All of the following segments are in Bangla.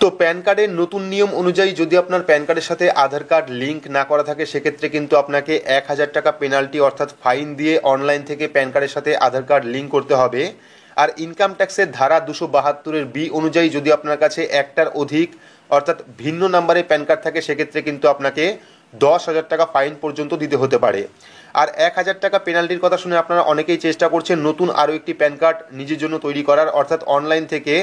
তো প্যান কার্ডের নতুন নিয়ম অনুযায়ী যদি আপনার প্যান কার্ডের সাথে আধার কার্ড লিঙ্ক না করা থাকে সেক্ষেত্রে কিন্তু আপনাকে 1,000 টাকা পেনাল্টি অর্থাৎ ফাইন দিয়ে অনলাইন থেকে প্যান কার্ডের সাথে আধার কার্ড লিঙ্ক করতে হবে। আর ইনকাম ট্যাক্সের ধারা 272 বি অনুযায়ী যদি আপনার কাছে একটার অধিক অর্থাৎ ভিন্ন নাম্বারে প্যান কার্ড থাকে সেক্ষেত্রে কিন্তু আপনাকে 10,000 টাকা ফাইন পর্যন্ত দিতে হতে পারে। আর 1,000 টাকা পেনাল্টির কথা শুনে আপনারা অনেকেই চেষ্টা করছেন নতুন আরও একটি প্যান কার্ড নিজের জন্য তৈরি করার, অর্থাৎ অনলাইন থেকে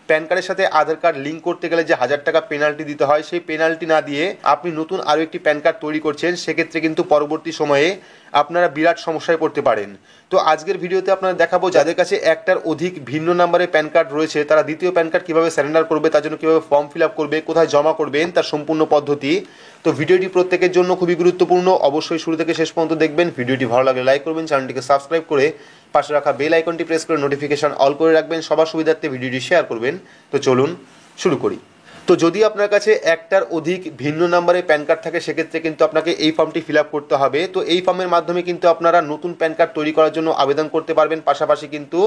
প্যান কার্ডের সাথে আধার কার্ড লিঙ্ক করতে গেলে যে 1,000 টাকা পেনাল্টি দিতে হয় সেই পেনাল্টি না দিয়ে আপনি নতুন আরও একটি প্যান কার্ড তৈরি করছেন, সেক্ষেত্রে কিন্তু পরবর্তী সময়ে আপনারা বিরাট সমস্যায় পড়তে পারেন। তো আজকের ভিডিওতে আপনারা দেখাবো যাদের কাছে একটার অধিক ভিন্ন নাম্বারে প্যান কার্ড রয়েছে তারা দ্বিতীয় প্যান কার্ড কীভাবে সারেন্ডার করবে, তার জন্য কীভাবে ফর্ম ফিল আপ করবে, কোথায় জমা করবেন তার সম্পূর্ণ পদ্ধতি। তো ভিডিওটি প্রত্যেকের জন্য খুবই গুরুত্বপূর্ণ, অবশ্যই শুরু থেকে শেষ পর্যন্ত দেখবেন। ভিডিওটি ভালো লাগলে লাইক করবেন, চ্যানেলটিকে সাবস্ক্রাইব করে পাশে রাখা বেল আইকনটি প্রেস করে নোটিফিকেশন অল করে রাখবেন, সবার সুবিধার্থে ভিডিওটি শেয়ার করবেন। তো চলুন শুরু করি। তো যদি আপনার কাছে একটার অধিক ভিন্ন নাম্বারে প্যান কার্ড থাকে সেক্ষেত্রে কিন্তু আপনাকে এই ফর্মটি ফিল আপ করতে হবে। তো এই ফর্মের মাধ্যমে কিন্তু আপনারা নতুন প্যান কার্ড তৈরি করার জন্য আবেদন করতে পারবেন, পাশাপাশি কিন্তু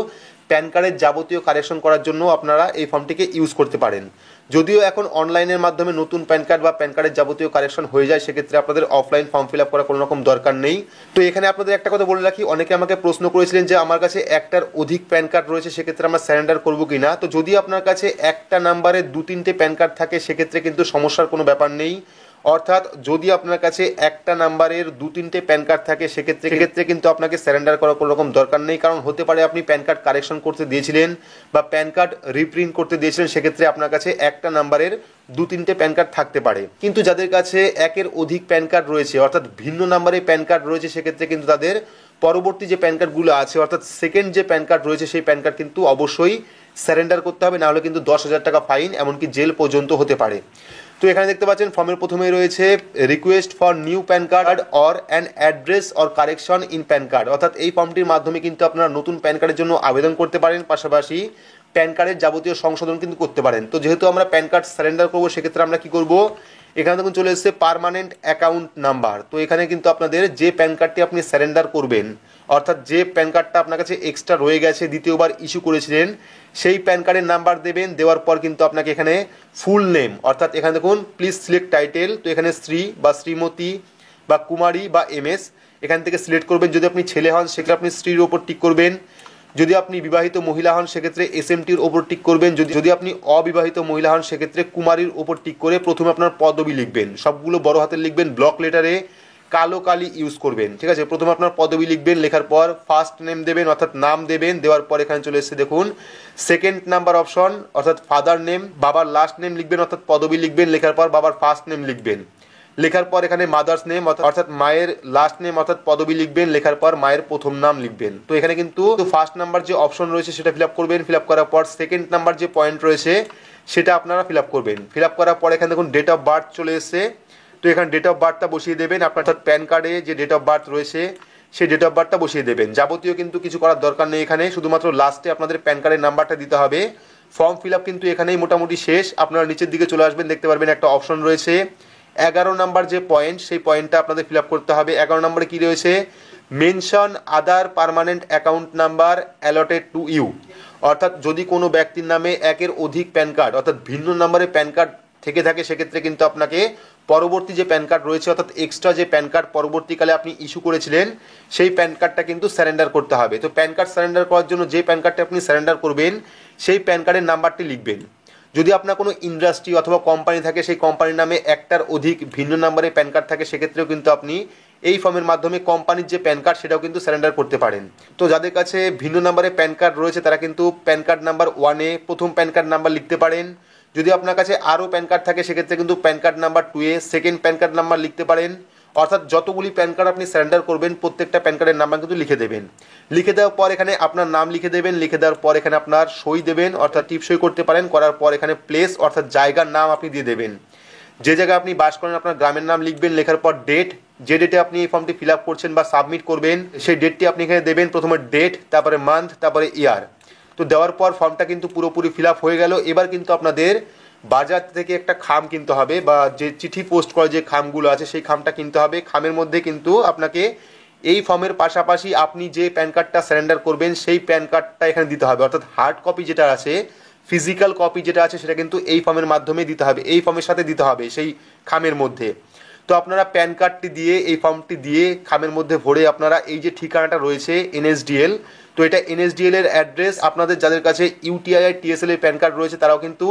প্যান কার্ডের যাবতীয় কারেকশন করার জন্য আপনারা এই ফর্মটিকে ইউজ করতে পারেন। যদিও এখন অনলাইনের মাধ্যমে নতুন প্যান কার্ড বা প্যান কার্ডের যাবতীয় কারেকশন হয়ে যায়, সেক্ষেত্রে আপনাদের অফলাইন ফর্ম ফিল আপ করার কোনো রকম দরকার নেই। তো এখানে আপনাদের একটা কথা বলে রাখি, অনেকে আমাকে প্রশ্ন করেছিলেন যে আমার কাছে একটার অধিক প্যান কার্ড রয়েছে সেক্ষেত্রে আমরা সারেন্ডার করবো কি না। তো যদি আপনার কাছে একটা নাম্বারে 2-3টে প্যান কার্ড থাকে সেক্ষেত্রে কিন্তু সমস্যার কোনো ব্যাপার নেই। অর্থাৎ যদি আপনার কাছে একটা নাম্বারের 2-3টে প্যান কার্ড থাকে সেক্ষেত্রে কিন্তু আপনাকে সারেন্ডার করার কোনো রকম দরকার নেই, কারণ হতে পারে আপনি প্যান কার্ড কারেকশন করতে দিয়েছিলেন বা প্যান কার্ড রিপ্রিন্ট করতে দিয়েছিলেন, সেক্ষেত্রে আপনার কাছে একটা নাম্বারের 2-3টে প্যান কার্ড থাকতে পারে। কিন্তু যাদের কাছে একের অধিক প্যান কার্ড রয়েছে অর্থাৎ ভিন্ন নাম্বারে প্যান কার্ড রয়েছে সেক্ষেত্রে কিন্তু তাদের পরবর্তী যে প্যান কার্ডগুলো আছে অর্থাৎ সেকেন্ড যে প্যান কার্ড রয়েছে সেই প্যান কার্ড কিন্তু অবশ্যই সারেন্ডার করতে হবে, নাহলে কিন্তু 10,000 টাকা ফাইন এমনকি জেল পর্যন্ত হতে পারে। তো এখানে দেখতে পাচ্ছেন ফর্মের প্রথমেই রয়েছে request for new pan card or an address or correction in pan card, অর্থাৎ এই ফর্মটির মাধ্যমে কিন্তু আপনারা নতুন প্যান কার্ডের জন্য আবেদন করতে পারেন, পাশাপাশি প্যান কার্ডের যাবতীয় সংশোধন কিন্তু করতে পারেন। তো যেহেতু আমরা প্যান কার্ড সারেন্ডার করবো সেক্ষেত্রে আমরা কি করব, এখানে দেখুন চলে এসেছে পার্মানেন্ট অ্যাকাউন্ট নাম্বার। তো এখানে কিন্তু আপনাদের যে প্যান কার্ডটি আপনি সারেন্ডার করবেন অর্থাৎ যে প্যান কার্ডটা আপনার কাছে এক্সট্রা রয়ে গেছে দ্বিতীয়বার ইস্যু করেছিলেন সেই প্যান কার্ডের নাম্বার দেবেন। দেওয়ার পর কিন্তু আপনাকে এখানে ফুল নেম অর্থাৎ এখানে দেখুন প্লিজ সিলেক্ট টাইটেল, তো এখানে শ্রী বা শ্রীমতী বা কুমারী বা এমএস এখান থেকে সিলেক্ট করবেন। যদি আপনি ছেলে হন সেক্ষেত্রে আপনি স্ত্রীর ওপর টিক করবেন, যদি আপনি বিবাহিত মহিলা হন সেক্ষেত্রে এসএমটির ওপর টিক করবেন, যদি আপনি অবিবাহিত মহিলা হন সেক্ষেত্রে কুমারীর ওপর টিক করে প্রথমে আপনার পদবি লিখবেন, সবগুলো বড় হাতের লিখবেন, ব্লক লেটারে কালো কালি ইউজ করবেন, ঠিক আছে। প্রথমে আপনার পদবি লিখবেন, লেখার পর ফার্স্ট নেম দেবেন অর্থাৎ নাম দেবেন, দেওয়ার পর এখানে চলে এসেছে দেখুন সেকেন্ড নাম্বার অপশন অর্থাৎ ফাদার নেম, বাবার লাস্ট নেম লিখবেন অর্থাৎ পদবি লিখবেন, লেখার পর বাবার ফার্স্ট নেম লিখবেন, লেখার পর এখানে মাদার্স নেম অর্থাৎ মায়ের লাস্ট নেম অর্থাৎ পদবি লিখবেন, লেখার পর মায়ের প্রথম নাম লিখবেন। তো এখানে কিন্তু ফার্স্ট নাম্বার যে অপশন রয়েছে সেটা ফিল আপ করবেন, ফিল আপ করার পর সেকেন্ড নাম্বার যে পয়েন্ট রয়েছে সেটা আপনারা ফিল আপ করবেন। ফিল আপ করার পর এখানে দেখুন ডেট অফ বার্থ চলে এসেছে, তো এখানে ডেট অফ বার্থটা বসিয়ে দেবেন, আপনার অর্থাৎ প্যান কার্ডে যে ডেট অফ বার্থ রয়েছে সেই ডেট অফ বার্থটা বসিয়ে দেবেন। যাবতীয় কিন্তু কিছু করার দরকার নেই, এখানে শুধুমাত্র লাস্টে আপনাদের প্যান কার্ডের নাম্বারটা দিতে হবে। ফর্ম ফিল আপ কিন্তু এখানেই মোটামুটি শেষ। আপনারা নিচের দিকে চলে আসবেন, দেখতে পারবেন একটা অপশন রয়েছে 11 নাম্বার যে পয়েন্ট সেই পয়েন্টটা আপনাদের ফিল আপ করতে হবে। 11 নম্বরে কি রয়েছে, mention other permanent account number allotted to you, অর্থাৎ যদি কোনো ব্যক্তির নামে একের অধিক প্যান কার্ড অর্থাৎ ভিন্ন নাম্বারে প্যান কার্ড থেকে থাকে সেক্ষেত্রে কিন্তু আপনাকে পরবর্তী যে প্যান কার্ড রয়েছে অর্থাৎ এক্সট্রা যে প্যান কার্ড পরবর্তীকালে আপনি ইস্যু করেছিলেন সেই প্যান কার্ডটা কিন্তু সারেন্ডার করতে হবে। তো প্যান কার্ড সারেন্ডার করার জন্য যে প্যান কার্ডটা আপনি সারেন্ডার করবেন সেই প্যান কার্ডের নাম্বারটি লিখবেন। যদি আপনার কোনো ইন্ডাস্ট্রি অথবা কোম্পানি থাকে সেই কোম্পানির নামে একটার অধিক ভিন্ন নাম্বারে প্যান কার্ড থাকে সেক্ষেত্রেও কিন্তু আপনি এই ফর্মের মাধ্যমে কোম্পানির যে প্যান কার্ড সেটাও কিন্তু সারেন্ডার করতে পারেন। তো যাদের কাছে ভিন্ন নাম্বারে প্যান কার্ড রয়েছে তারা কিন্তু প্যান কার্ড নাম্বার 1-এ প্রথম প্যান কার্ড নাম্বার লিখতে পারেন। যদি আপনার কাছে আরও প্যান কার্ড থাকে সেক্ষেত্রে কিন্তু প্যান কার্ড নাম্বার 2-এ সেকেন্ড প্যান কার্ড নাম্বার লিখতে পারেন। অর্থাৎ যতগুলি প্যান কার্ড আপনি সারেন্ডার করবেন প্রত্যেকটা প্যান কার্ডের নাম্বার কিন্তু লিখে দেবেন। লিখে দেওয়ার পর এখানে আপনার নাম লিখে দেবেন, লিখে দেওয়ার পর এখানে আপনার সই দেবেন অর্থাৎ টিপ সই করতে পারেন, করার পর এখানে প্লেস অর্থাৎ জায়গার নাম আপনি দিয়ে দেবেন। যে জায়গায় আপনি বাস করেন আপনার গ্রামের নাম লিখবেন, লেখার পর ডেট, যে ডেটে আপনি এই ফর্মটি ফিল আপ করছেন বা সাবমিট করবেন সেই ডেটটি আপনি এখানে দেবেন, প্রথমে ডেট তারপরে মান্থ তারপরে ইয়ার। তো দেওয়ার পর ফর্মটা কিন্তু পুরোপুরি ফিল আপ হয়ে গেল। এবার কিন্তু আপনাদের বাজার থেকে একটা খাম কিনতে হবে বা যে চিঠি পোস্ট করা যে খামগুলো আছে সেই খামটা কিনতে হবে। খামের মধ্যে কিন্তু আপনাকে এই ফর্মের পাশাপাশি আপনি যে প্যান কার্ডটা সারেন্ডার করবেন সেই প্যান কার্ডটা এখানে দিতে হবে, অর্থাৎ হার্ড কপি যেটা আছে ফিজিক্যাল কপি যেটা আছে সেটা কিন্তু এই ফর্মের মাধ্যমে দিতে হবে, এই ফর্মের সাথে দিতে হবে সেই খামের মধ্যে। তো আপনারা প্যান কার্ডটি দিয়ে এই ফর্মটি দিয়ে খামের মধ্যে ভরে আপনারা এই যে ঠিকানাটা রয়েছে NSDL, তো এটা NSDL এর অ্যাড্রেস। আপনাদের যাদের কাছে UTI TSL এর প্যান কার্ড রয়েছে তারাও কিন্তু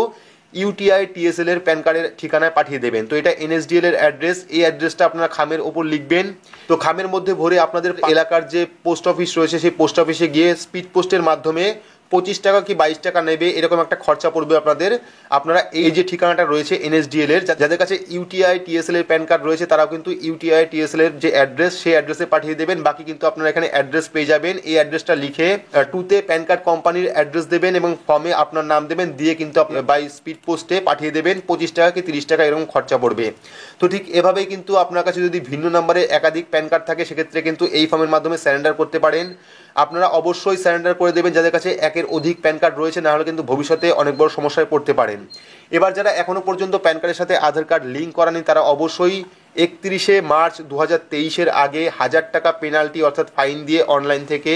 UTI TSL এর প্যান কার্ডের ঠিকানায় পাঠিয়ে দেবেন। তো এটা NSDL এর অ্যাড্রেস, এই অ্যাড্রেসটা আপনারা খামের ওপর লিখবেন। তো খামের মধ্যে ভরে আপনাদের এলাকার যে পোস্ট অফিস রয়েছে সেই পোস্ট অফিসে গিয়ে স্পিড পোস্টের মাধ্যমে 25 টাকা কি 22 টাকা নেবে, এরকম একটা খরচা পড়বে আপনাদের। আপনারা এই যে ঠিকানাটা রয়েছে NSDL এর, যাদের কাছে UTI TSL এর প্যান কার্ড রয়েছে তারাও কিন্তু UTI TSL এর যে অ্যাড্রেস সেই অ্যাড্রেসে পাঠিয়ে দেবেন। বাকি কিন্তু আপনারা এখানে অ্যাড্রেস পেয়ে যাবেন। এই অ্যাড্রেসটা লিখে টুতে প্যান কার্ড কোম্পানির অ্যাড্রেস দেবেন এবং ফর্মে আপনার নাম দেবেন, দিয়ে কিন্তু আপনি বাই স্পিড পোস্টে পাঠিয়ে দেবেন। 25 টাকা কি 30 টাকা এরকম খরচা পড়বে। তো ঠিক এভাবেই কিন্তু আপনার কাছে যদি ভিন্ন নম্বরে একাধিক প্যান কার্ড থাকে সেক্ষেত্রে কিন্তু এই ফর্মের মাধ্যমে স্যারেন্ডার করতে পারেন। আপনারা অবশ্যই স্যারেন্ডার করে দেবেন যাদের কাছে একের অধিক প্যান কার্ড রয়েছে, না হলে কিন্তু ভবিষ্যতে অনেক বড় সমস্যায় পড়তে পারেন। এবার যারা এখনো পর্যন্ত প্যান কার্ডের সাথে আধার কার্ড লিঙ্ক করানি তারা অবশ্যই 31শে মার্চ 2023-এর আগে 1000 টাকা পেনাল্টি অর্থাৎ ফাইন দিয়ে অনলাইন থেকে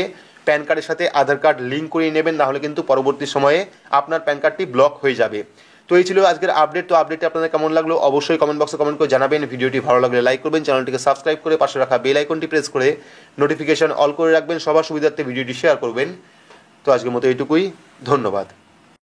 প্যান কার্ডের সাথে আধার কার্ড লিঙ্ক করিয়ে নেবেন, না হলে কিন্তু পরবর্তী সময়ে আপনার প্যান কার্ডটি ব্লক হয়ে যাবে। তো এই ছিল আজকের আপডেট। তো আপডেটটি আপনাদের কেমন লাগলো অবশ্যই কমেন্ট বক্সে কমেন্ট করে জানাবেন। ভিডিওটি ভালো লাগলে লাইক করবেন, চ্যানেলটিকে সাবস্ক্রাইব করে পাশে রাখা বেল আইকনটি প্রেস করে নোটিফিকেশন অল করে রাখবেন, সবার সুবিধার্থে ভিডিওটি শেয়ার করবেন। তো আজকের মতো এইটুকুই, ধন্যবাদ।